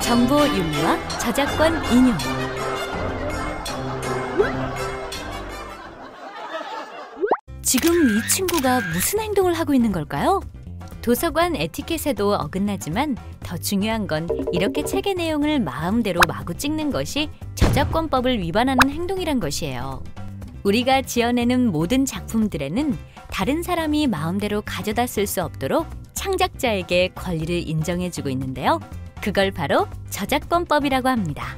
정보 윤리와 저작권 인용. 지금 이 친구가 무슨 행동을 하고 있는 걸까요? 도서관 에티켓에도 어긋나지만 더 중요한 건 이렇게 책의 내용을 마음대로 마구 찍는 것이 저작권법을 위반하는 행동이란 것이에요. 우리가 지어내는 모든 작품들에는 다른 사람이 마음대로 가져다 쓸 수 없도록 창작자에게 권리를 인정해주고 있는데요. 그걸 바로 저작권법이라고 합니다.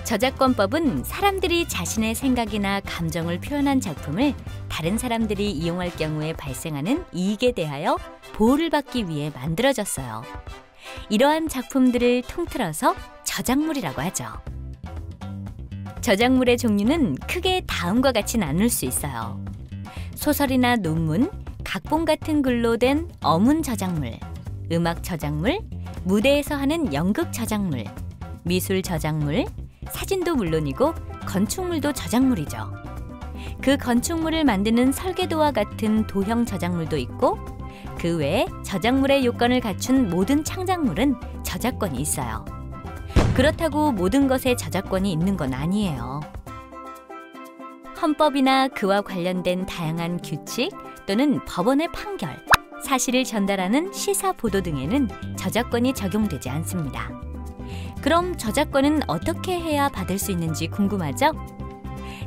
저작권법은 사람들이 자신의 생각이나 감정을 표현한 작품을 다른 사람들이 이용할 경우에 발생하는 이익에 대하여 보호를 받기 위해 만들어졌어요. 이러한 작품들을 통틀어서 저작물이라고 하죠. 저작물의 종류는 크게 다음과 같이 나눌 수 있어요. 소설이나 논문, 각본 같은 글로 된 어문 저작물, 음악 저작물, 무대에서 하는 연극 저작물, 미술 저작물, 사진도 물론이고 건축물도 저작물이죠. 그 건축물을 만드는 설계도와 같은 도형 저작물도 있고 그 외에 저작물의 요건을 갖춘 모든 창작물은 저작권이 있어요. 그렇다고 모든 것에 저작권이 있는 건 아니에요. 헌법이나 그와 관련된 다양한 규칙 또는 법원의 판결, 사실을 전달하는 시사 보도 등에는 저작권이 적용되지 않습니다. 그럼 저작권은 어떻게 해야 받을 수 있는지 궁금하죠?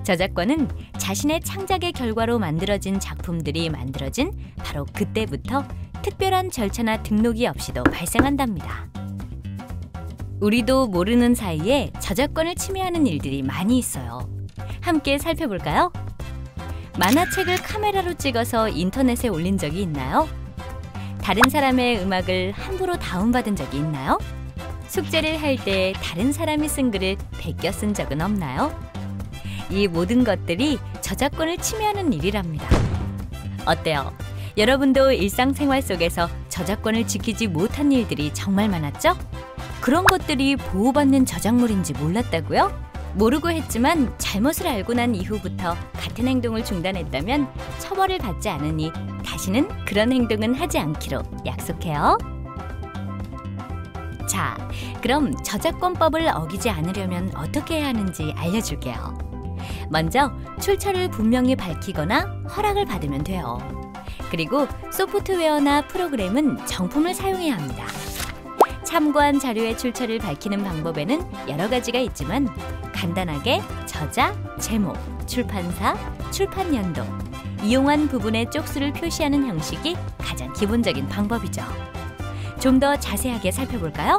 저작권은 자신의 창작의 결과로 만들어진 작품들이 만들어진 바로 그때부터 특별한 절차나 등록이 없이도 발생한답니다. 우리도 모르는 사이에 저작권을 침해하는 일들이 많이 있어요. 함께 살펴볼까요? 만화책을 카메라로 찍어서 인터넷에 올린 적이 있나요? 다른 사람의 음악을 함부로 다운받은 적이 있나요? 숙제를 할 때 다른 사람이 쓴 글을 베껴 쓴 적은 없나요? 이 모든 것들이 저작권을 침해하는 일이랍니다. 어때요? 여러분도 일상생활 속에서 저작권을 지키지 못한 일들이 정말 많았죠? 그런 것들이 보호받는 저작물인지 몰랐다고요? 모르고 했지만 잘못을 알고 난 이후부터 같은 행동을 중단했다면 처벌을 받지 않으니 다시는 그런 행동은 하지 않기로 약속해요. 자, 그럼 저작권법을 어기지 않으려면 어떻게 해야 하는지 알려줄게요. 먼저 출처를 분명히 밝히거나 허락을 받으면 돼요. 그리고 소프트웨어나 프로그램은 정품을 사용해야 합니다. 참고한 자료의 출처를 밝히는 방법에는 여러 가지가 있지만 간단하게 저자, 제목, 출판사, 출판 연도, 이용한 부분의 쪽수를 표시하는 형식이 가장 기본적인 방법이죠. 좀 더 자세하게 살펴볼까요?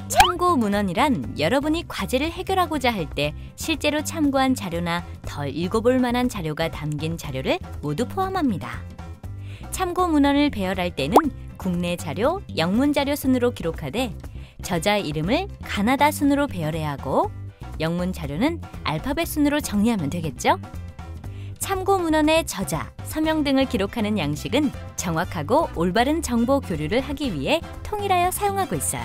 참고 문헌이란 여러분이 과제를 해결하고자 할 때 실제로 참고한 자료나 덜 읽어볼 만한 자료가 담긴 자료를 모두 포함합니다. 참고 문헌을 배열할 때는 국내 자료, 영문 자료 순으로 기록하되 저자 이름을 가나다 순으로 배열해야 하고 영문 자료는 알파벳 순으로 정리하면 되겠죠? 참고 문헌의 저자, 서명 등을 기록하는 양식은 정확하고 올바른 정보 교류를 하기 위해 통일하여 사용하고 있어요.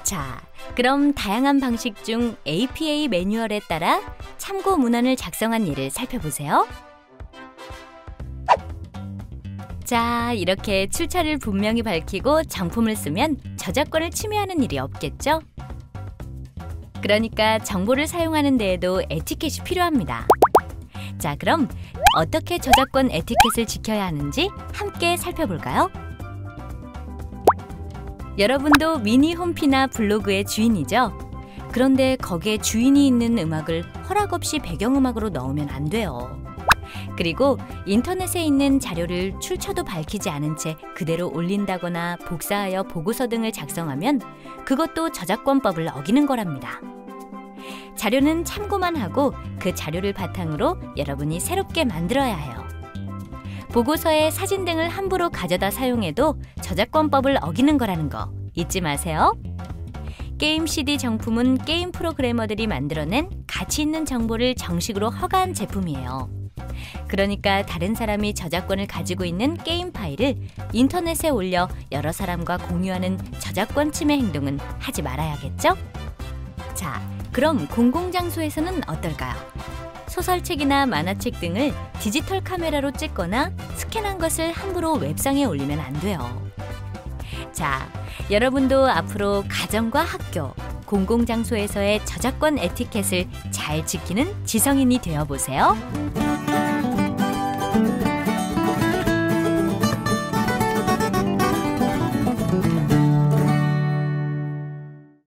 자, 그럼 다양한 방식 중 APA 매뉴얼에 따라 참고 문헌을 작성한 예를 살펴보세요. 자, 이렇게 출처를 분명히 밝히고 정품을 쓰면 저작권을 침해하는 일이 없겠죠? 그러니까 정보를 사용하는 데에도 에티켓이 필요합니다. 자, 그럼 어떻게 저작권 에티켓을 지켜야 하는지 함께 살펴볼까요? 여러분도 미니 홈피나 블로그의 주인이죠? 그런데 거기에 주인이 있는 음악을 허락 없이 배경음악으로 넣으면 안 돼요. 그리고 인터넷에 있는 자료를 출처도 밝히지 않은 채 그대로 올린다거나 복사하여 보고서 등을 작성하면 그것도 저작권법을 어기는 거랍니다. 자료는 참고만 하고 그 자료를 바탕으로 여러분이 새롭게 만들어야 해요. 보고서에 사진 등을 함부로 가져다 사용해도 저작권법을 어기는 거라는 거 잊지 마세요. 게임 CD 정품은 게임 프로그래머들이 만들어낸 가치 있는 정보를 정식으로 허가한 제품이에요. 그러니까 다른 사람이 저작권을 가지고 있는 게임 파일을 인터넷에 올려 여러 사람과 공유하는 저작권 침해 행동은 하지 말아야겠죠? 자, 그럼 공공장소에서는 어떨까요? 소설책이나 만화책 등을 디지털 카메라로 찍거나 스캔한 것을 함부로 웹상에 올리면 안 돼요. 자, 여러분도 앞으로 가정과 학교, 공공장소에서의 저작권 에티켓을 잘 지키는 지성인이 되어보세요.